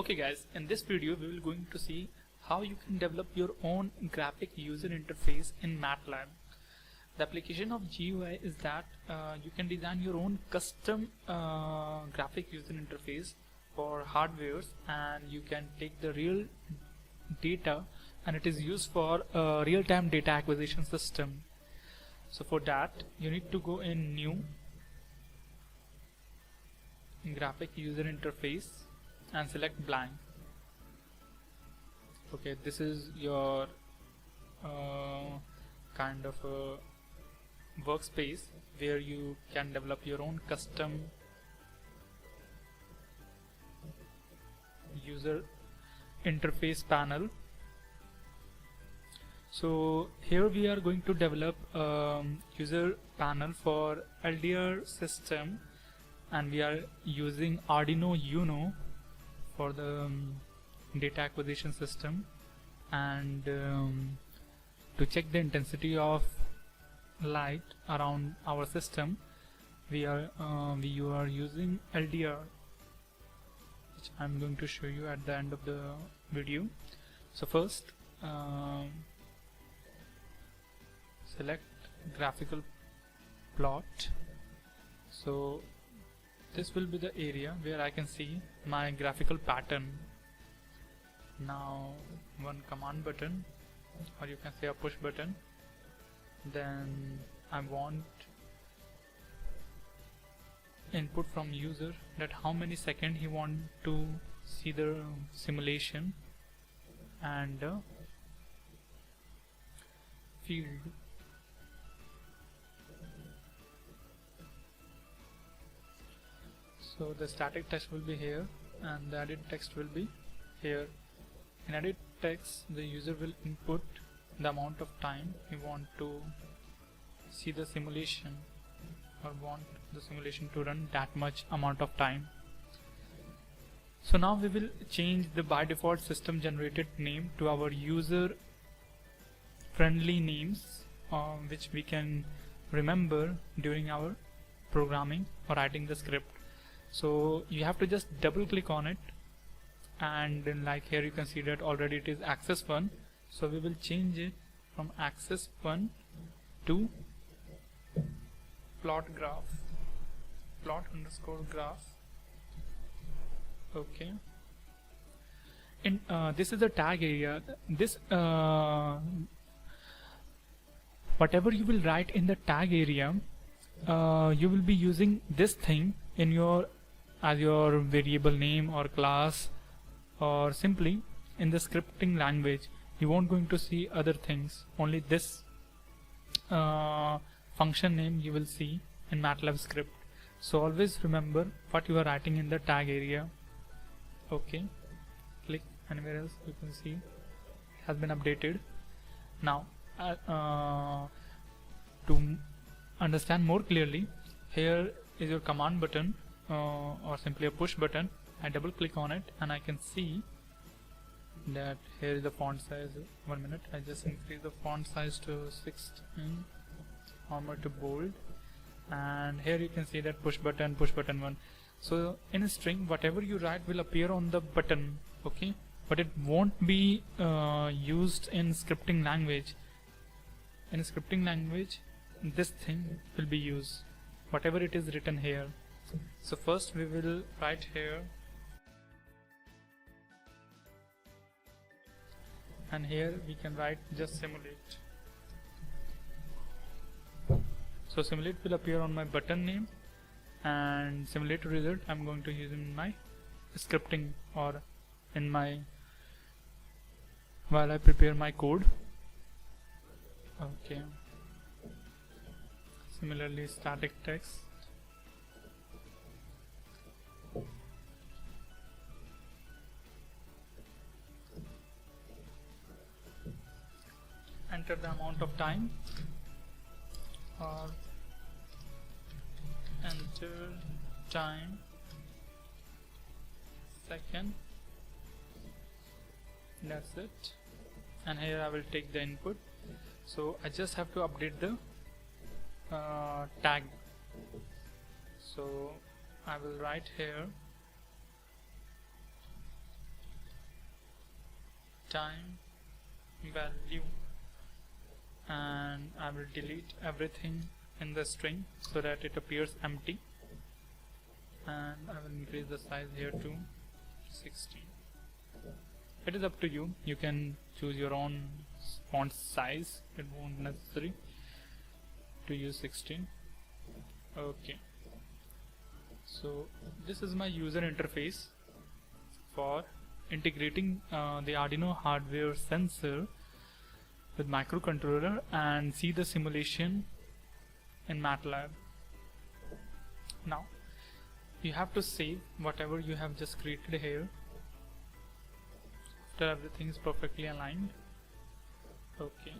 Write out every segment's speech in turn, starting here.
Okay guys, in this video we will going to see how you can develop your own graphic user interface in Matlab. The application of GUI is that you can design your own custom graphic user interface for hardwares, and you can take the real data, and it is used for real-time data acquisition system. So for that you need to go in new graphic user interface and select blank. Okay, this is your kind of a workspace where you can develop your own custom user interface panel. So here we are going to develop user panel for LDR system, and we are using Arduino Uno for the data acquisition system, and to check the intensity of light around our system we are using LDR, which I'm going to show you at the end of the video. So first select Graphical Plot. So this will be the area where I can see my graphical pattern. Now one command button, or you can say a push button. Then I want input from user, that how many seconds he want to see the simulation, and field. So the static text will be here and the edit text will be here. In edit text the user will input the amount of time he want to see the simulation, or want the simulation to run that much amount of time. So now we will change the by default system generated name to our user friendly names, which we can remember during our programming or writing the script. So you have to just double click on it, and then like here you can see that already it is axis 1. So we will change it from axis 1 to plot underscore graph. Okay, in this is the tag area. This whatever you will write in the tag area, you will be using this thing in your as your variable name or class, or simply in the scripting language. You won't going to see other things, only this function name you will see in Matlab script. So always remember what you are writing in the tag area. Okay, click anywhere else, you can see it has been updated. Now to understand more clearly, here is your command button, or simply a push button. I double click on it and I can see that here is the font size. 1 minute, I just increase the font size to 16, armor to bold, and here you can see that push button 1. So in a string whatever you write will appear on the button, okay, but it won't be used in scripting language. In a scripting language this thing will be used, whatever it is written here. So first we will write here, and here we can write just simulate. So simulate will appear on my button name, and simulate result I'm going to use in my scripting, or in my while I prepare my code. Okay, similarly static text, enter the amount of time, or enter time second. That's it, and here I will take the input. So I just have to update the tag. So I will write here time value, and I will delete everything in the string so that it appears empty, and I will increase the size here to 16. It is up to you. You can choose your own font size. It won't necessary to use 16. Okay, so this is my user interface for integrating the Arduino hardware sensor with microcontroller and see the simulation in Matlab. Now you have to save whatever you have just created here after everything is perfectly aligned. Okay,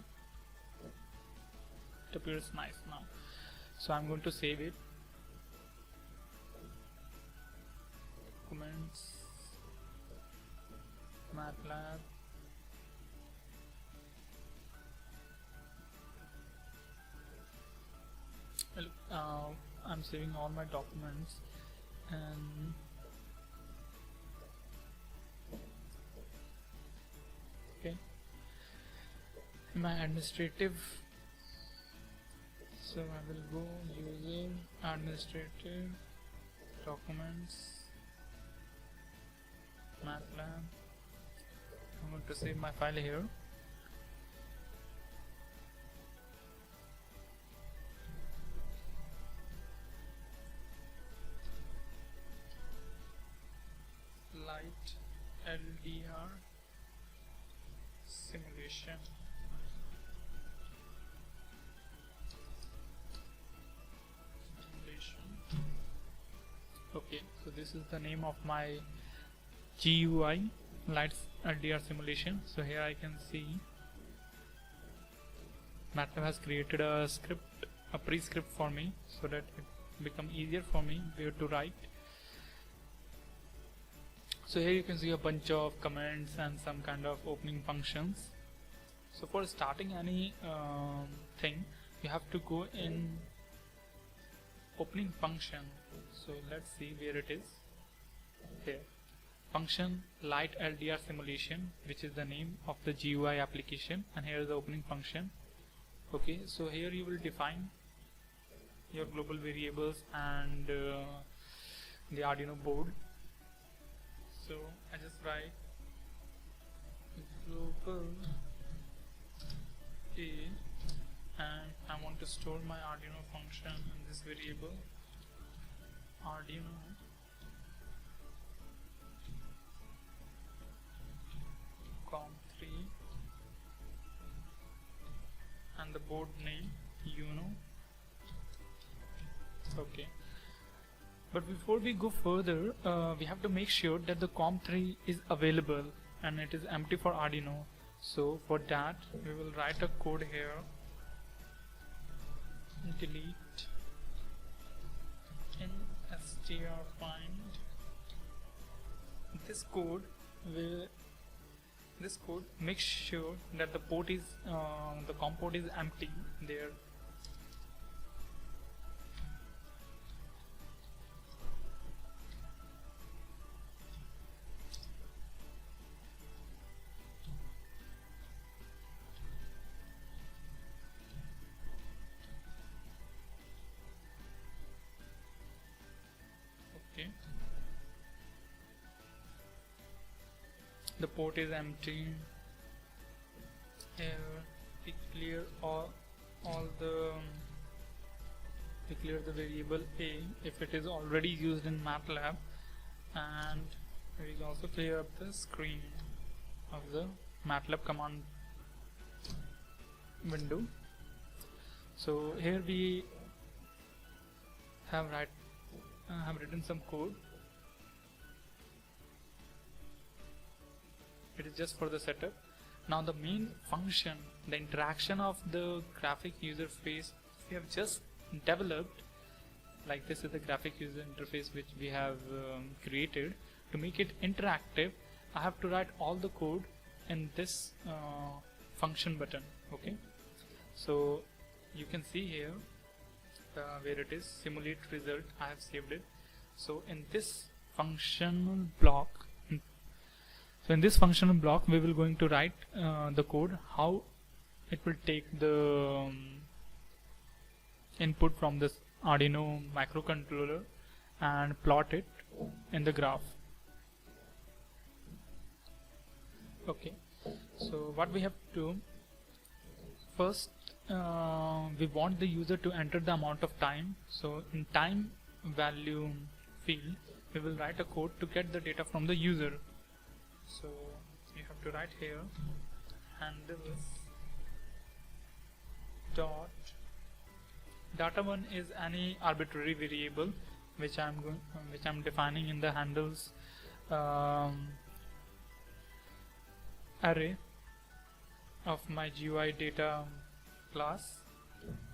it appears nice now, so I'm going to save it. Documents, Matlab, I'm saving all my documents, and okay, my administrative, so I will go user administrative documents, Matlab. I'm going to save my file here. Light LDR simulation. Okay, so this is the name of my GUI, light LDR simulation. So here I can see Matlab has created a script, a pre-script for me, so that it become easier for me where to write. So here you can see a bunch of comments and some kind of opening functions. So for starting any thing, you have to go in opening function. So let's see where it is. Here, function light LDR simulation, which is the name of the GUI application, and here is the opening function. Okay, so here you will define your global variables and the Arduino board. So I just write global A, and I want to store my Arduino function in this variable Arduino com3 and the board name Uno. Okay, but before we go further, we have to make sure that the com3 is available and it is empty for Arduino. So for that we will write a code here, delete in str find. This code makes sure that the port is the COM port is empty there. Okay, the port is empty. Here we clear we clear the variable A if it is already used in Matlab, and we will also clear up the screen of the Matlab command window. So here we have written some code. It is just for the setup. Now the main function, the interaction of the graphic user interface we have just developed, like this is the graphic user interface which we have created. To make it interactive, I have to write all the code in this function button. Okay, so you can see here where it is simulate result. I have saved it. So in this functional block, So in this functional block we will going to write the code how it will take the input from this Arduino microcontroller and plot it in the graph. Okay, so what we have to do first, we want the user to enter the amount of time. So in time value field we will write a code to get the data from the user. So you have to write here handles dot data1 is any arbitrary variable which I'm defining in the handles array of my GUI data class.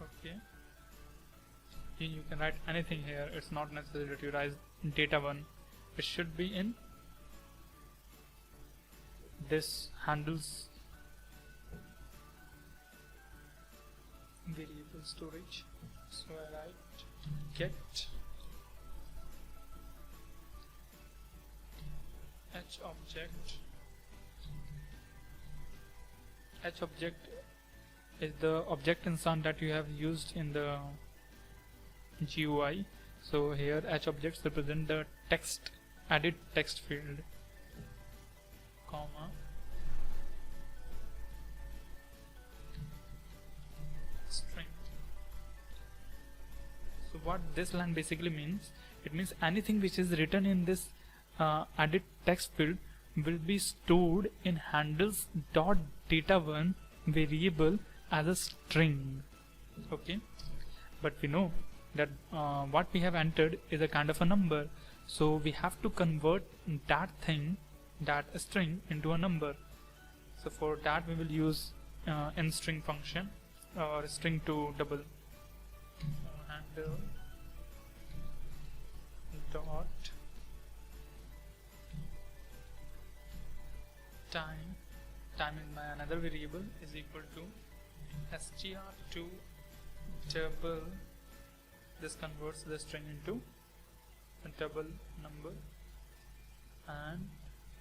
Okay, you can write anything here, it's not necessary that you write data1. It should be in this handles variable storage. So I write get h object. H object is the object instance that you have used in the GUI. So here h objects represent the text, added text field, comma string. So what this line basically means, it means anything which is written in this added text field will be stored in handles dot data1 variable as a string. Okay, but we know that what we have entered is a kind of a number, so we have to convert that thing, that string, into a number. So for that we will use in string function or string to double handle dot time in my another variable is equal to str2 double. This converts the string into a double number, and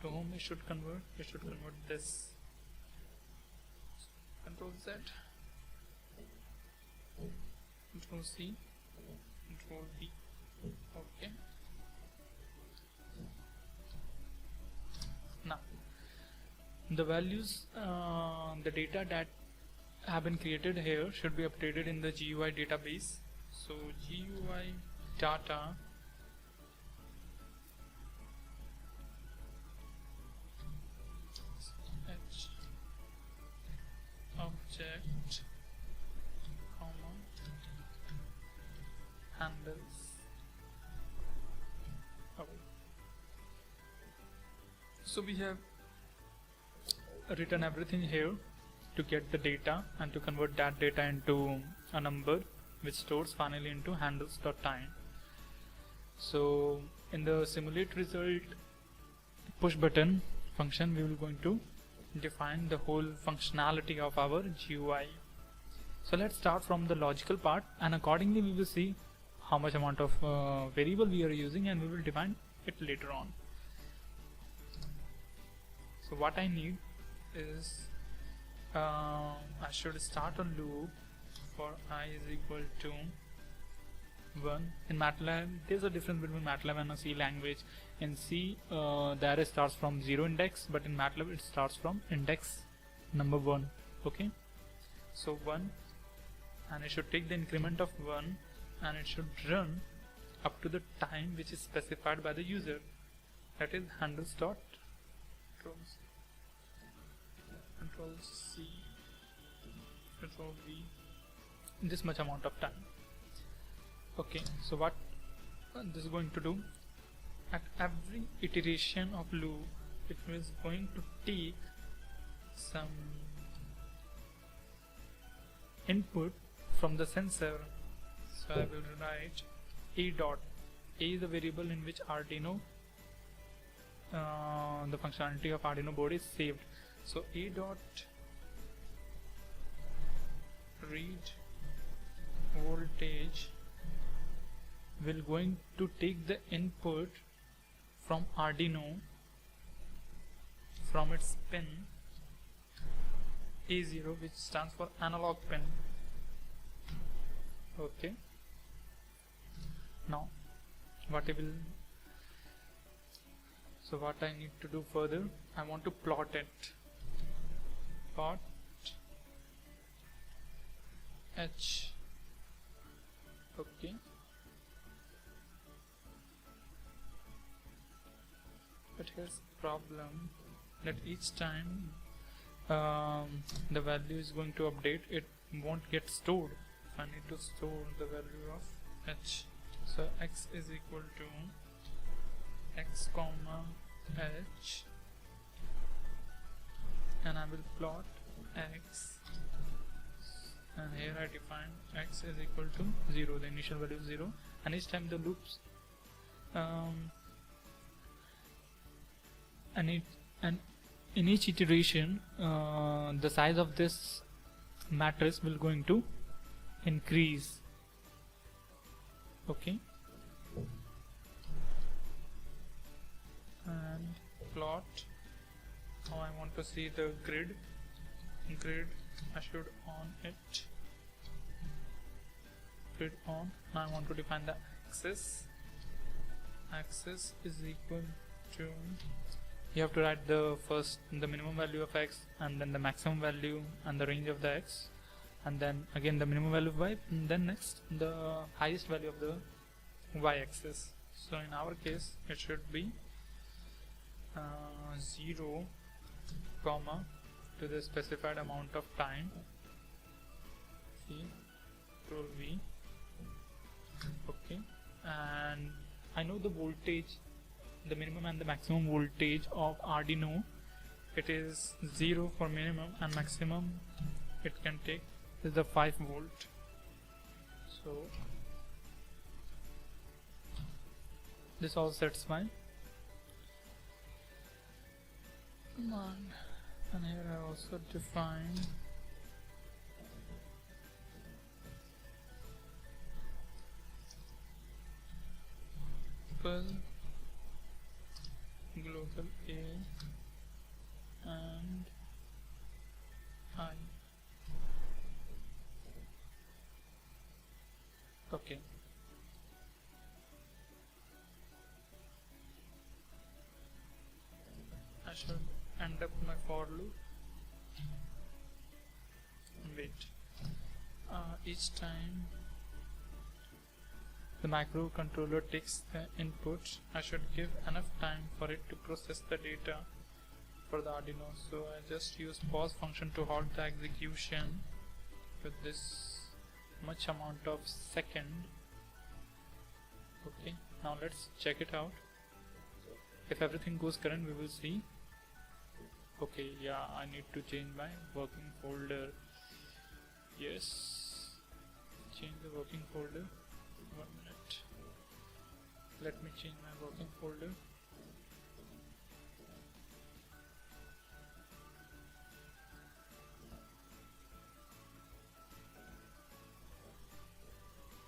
to whom it should convert? It should convert this. Control Z, Control C, Control V. Okay. Now the values, the data that have been created here should be updated in the GUI database. So GUI data h object comma handles. Okay. So we have written everything here to get the data and to convert that data into a number which stores finally into handles.time. So in the simulate result push button function we will going to define the whole functionality of our GUI. So let's start from the logical part, and accordingly we will see how much amount of variable we are using, and we will define it later on. So what I need is I should start a loop for I is equal to 1. In Matlab, there's a difference between Matlab and a C language. In C, the array starts from 0 index, but in Matlab it starts from index number 1. Okay, so 1, and it should take the increment of 1, and it should run up to the time which is specified by the user, that is handles dot control C, control V, this much amount of time. Okay, so what this is going to do, at every iteration of loop it is going to take some input from the sensor. So I will write a dot. A is the variable in which Arduino, the functionality of Arduino board is saved. So a dot read voltage will going to take the input from Arduino from its pin A0, which stands for analog pin. Okay, now what I need to do further, I want to plot it. Plot H. Okay, but here's the problem, that each time the value is going to update, it won't get stored. If I need to store the value of H, so X is equal to X comma H, and I will plot X, and here I define X is equal to 0, the initial value is 0, and each time the loops and in each iteration the size of this matrix will going to increase. Okay, and plot, now I want to see the grid. I should on it, grid on. Now I want to define the axis is equal to, you have to write the minimum value of X, and then the maximum value and the range of the X, and then again the minimum value of Y, and then next the highest value of the Y axis. So in our case it should be 0 comma to the specified amount of time, see, Control V. Okay, and I know the voltage, the minimum and the maximum voltage of Arduino. It is 0 for minimum, and maximum it can take is the 5 volt. So this all sets fine. Come on, and here I also define global A and I. Okay, I should end up my for loop. Wait, each time the microcontroller takes the input, I should give enough time for it to process the data for the Arduino. So I just use pause function to halt the execution with this much amount of second. Okay, now let's check it out. If everything goes current, we will see. Okay, yeah, I need to change my working folder. Yes, change the working folder. 1 minute. Let me change my working folder.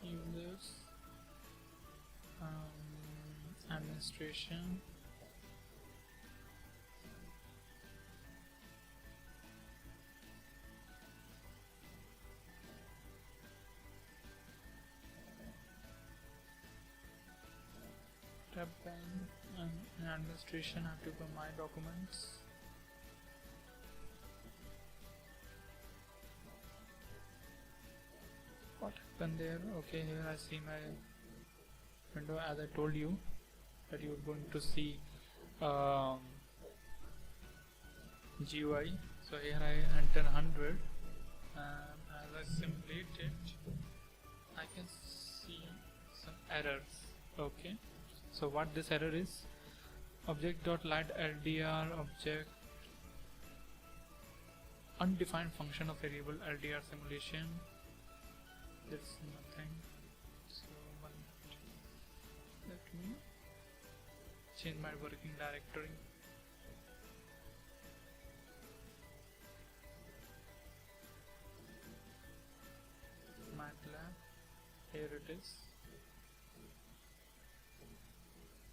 Users, administration, tab pen, and in administration I have to go my documents. What happened there? Okay, here I see my window. As I told you that you are going to see GUI. So here I enter 100, and as I simulate it, I can see some errors. Okay, so what this error is: object.light_LDR object undefined function of variable LDR simulation. There's nothing. So 1 minute. Let me change my working directory. Matlab, here it is.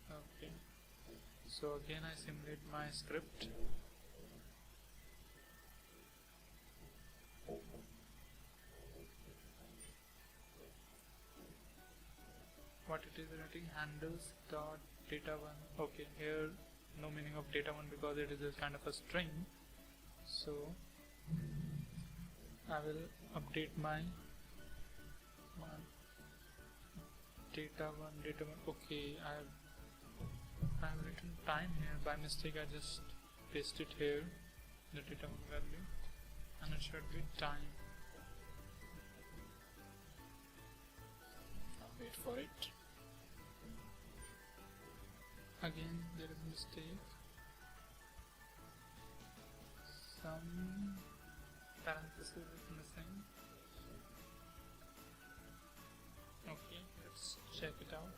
Okay, so again I simulate my script what it is writing, handles dot data1. Okay, here no meaning of data1 because it is a kind of a string. So I will update my data1. Okay, I have written time here by mistake. I just paste it here, the data1 value, and it should be time. Wait for it. Again there is a mistake. Some parenthesis is missing. Okay, let's check it out.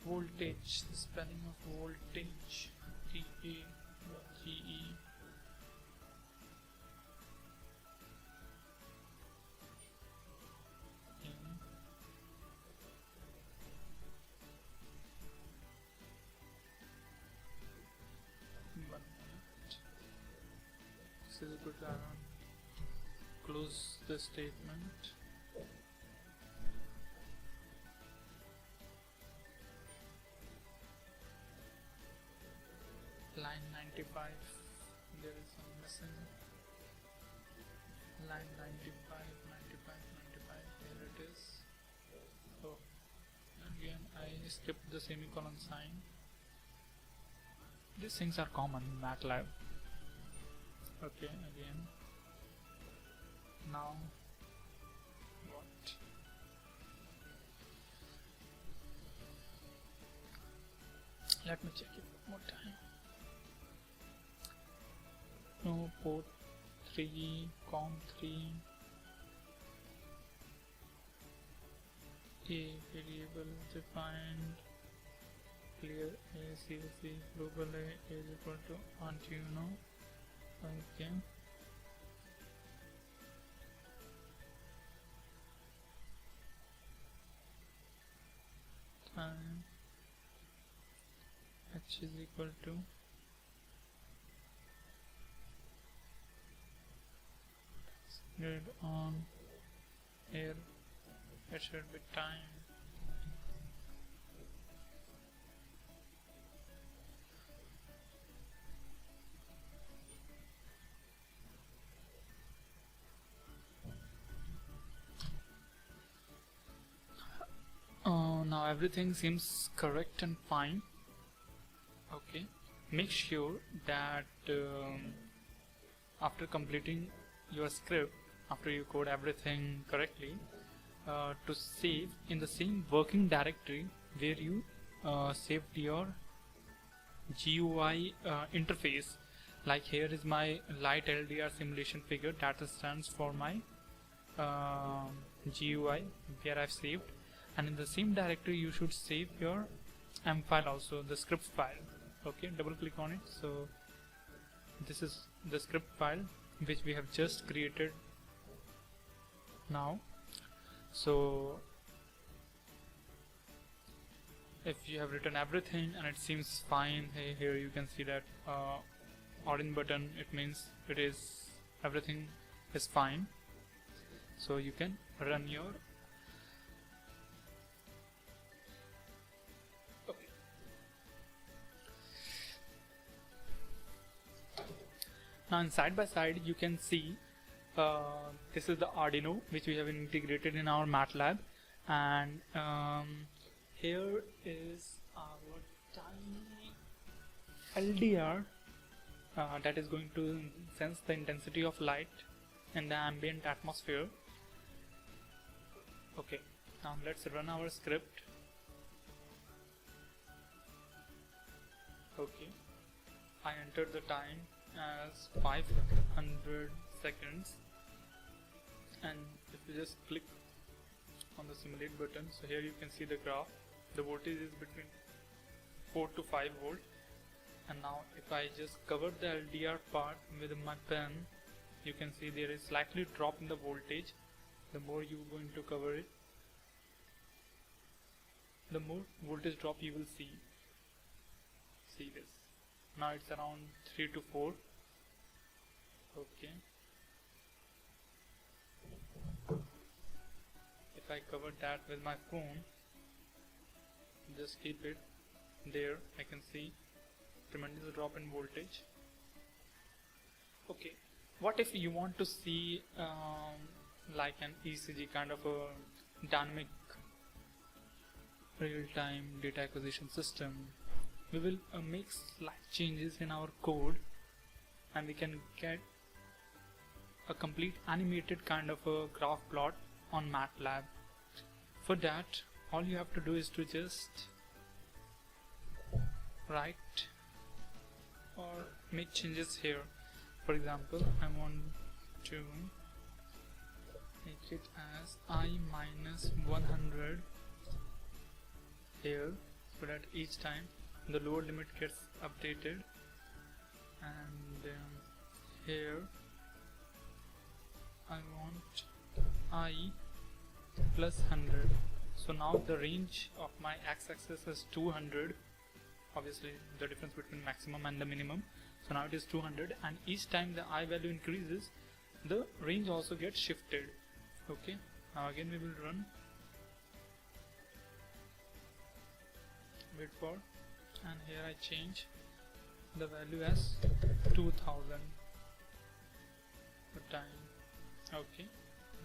Voltage, the spelling of voltage, T-A-G-E. This is a good close the statement. Line 95, there is some missing. Line 95, here it is. So again I skipped the semicolon sign. These things are common in Matlab. Okay, again. Now what? Let me check it one more time. No, port 3, com 3, a variable defined, clear a CSC, global a is equal to Arduino. Okay. Time h is equal to grid on here. It should be time. Now everything seems correct and fine. Okay, make sure that after completing your script, after you code everything correctly, to save in the same working directory where you saved your GUI interface. Like here is my light LDR simulation figure, that stands for my GUI where I've saved, and in the same directory you should save your M file also, the script file. Okay, double click on it. So this is the script file which we have just created now. So if you have written everything and it seems fine, hey, here you can see that orange button, it means it is everything is fine. So you can run your now in side by side you can see this is the Arduino which we have integrated in our Matlab, and here is our tiny LDR that is going to sense the intensity of light in the ambient atmosphere. Okay, now let's run our script. Okay, I entered the time as 500 seconds, and if you just click on the simulate button, so here you can see the graph. The voltage is between 4 to 5 volt, and now if I just cover the LDR part with my pen, you can see there is slightly drop in the voltage. The more you are going to cover it, the more voltage drop you will see. See this. Now it's around 3 to 4. Okay. If I cover that with my phone, just keep it there. I can see tremendous drop in voltage. Okay, what if you want to see like an ECG kind of a dynamic real-time data acquisition system? We will make slight changes in our code and we can get a complete animated kind of a graph plot on Matlab. For that, all you have to do is to just write or make changes here. For example, I want to make it as I minus 100 here, so that each time the lower limit gets updated, and here I want I plus 100. So now the range of my x-axis is 200, obviously the difference between maximum and the minimum. So now it is 200, and each time the I value increases, the range also gets shifted. Okay, now again we will run, wait for, and here I change the value as 2000 per time. Okay,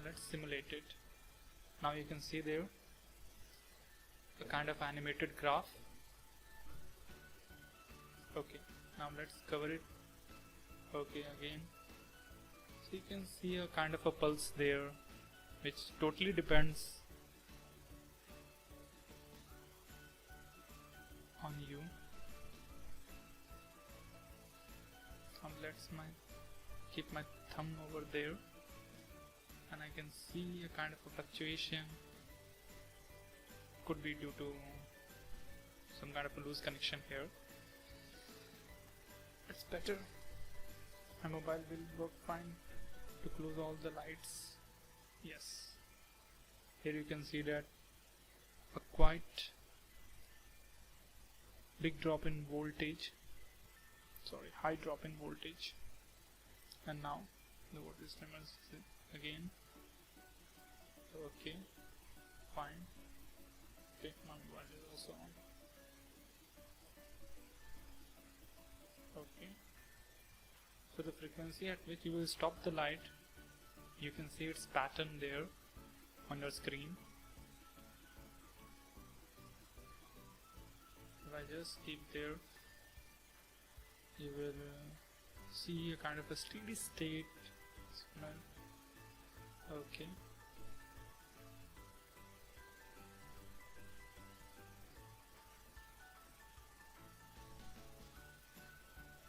let's simulate it. Now you can see there a kind of animated graph. Okay, now let's cover it. Okay, again, so you can see a kind of a pulse there, which totally depends on you. Let's keep my thumb over there, and I can see a kind of a fluctuation. Could be due to some kind of a loose connection here. It's better. My mobile will work fine to close all the lights. Yes. Here you can see that a quite big drop in voltage. Sorry, high drop in voltage. And now the voltage timer is again. Okay, fine. Okay, my mobile is also on. Okay, so the frequency at which you will stop the light, you can see its pattern there on your screen. If I just keep there, you will see a kind of a steady state signal. Okay,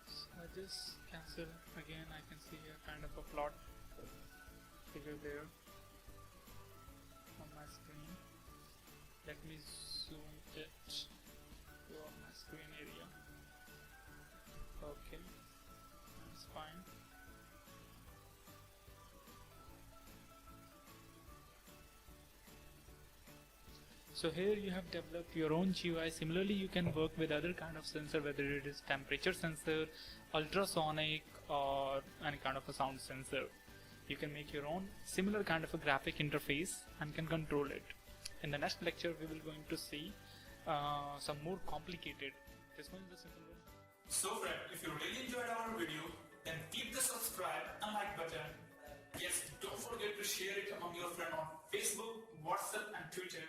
so I just cancel again. I can see a kind of a plot figure there on my screen. Let me zoom it to my screen area. Okay, that's fine. So here you have developed your own GUI. Similarly, you can work with other kind of sensor, whether it is temperature sensor, ultrasonic, or any kind of a sound sensor. You can make your own similar kind of a graphic interface and can control it. In the next lecture, we will going to see some more complicated. This one is the simple one. So friend, if you really enjoyed our video, then click the subscribe and like button. Yes, don't forget to share it among your friends on Facebook, WhatsApp and Twitter.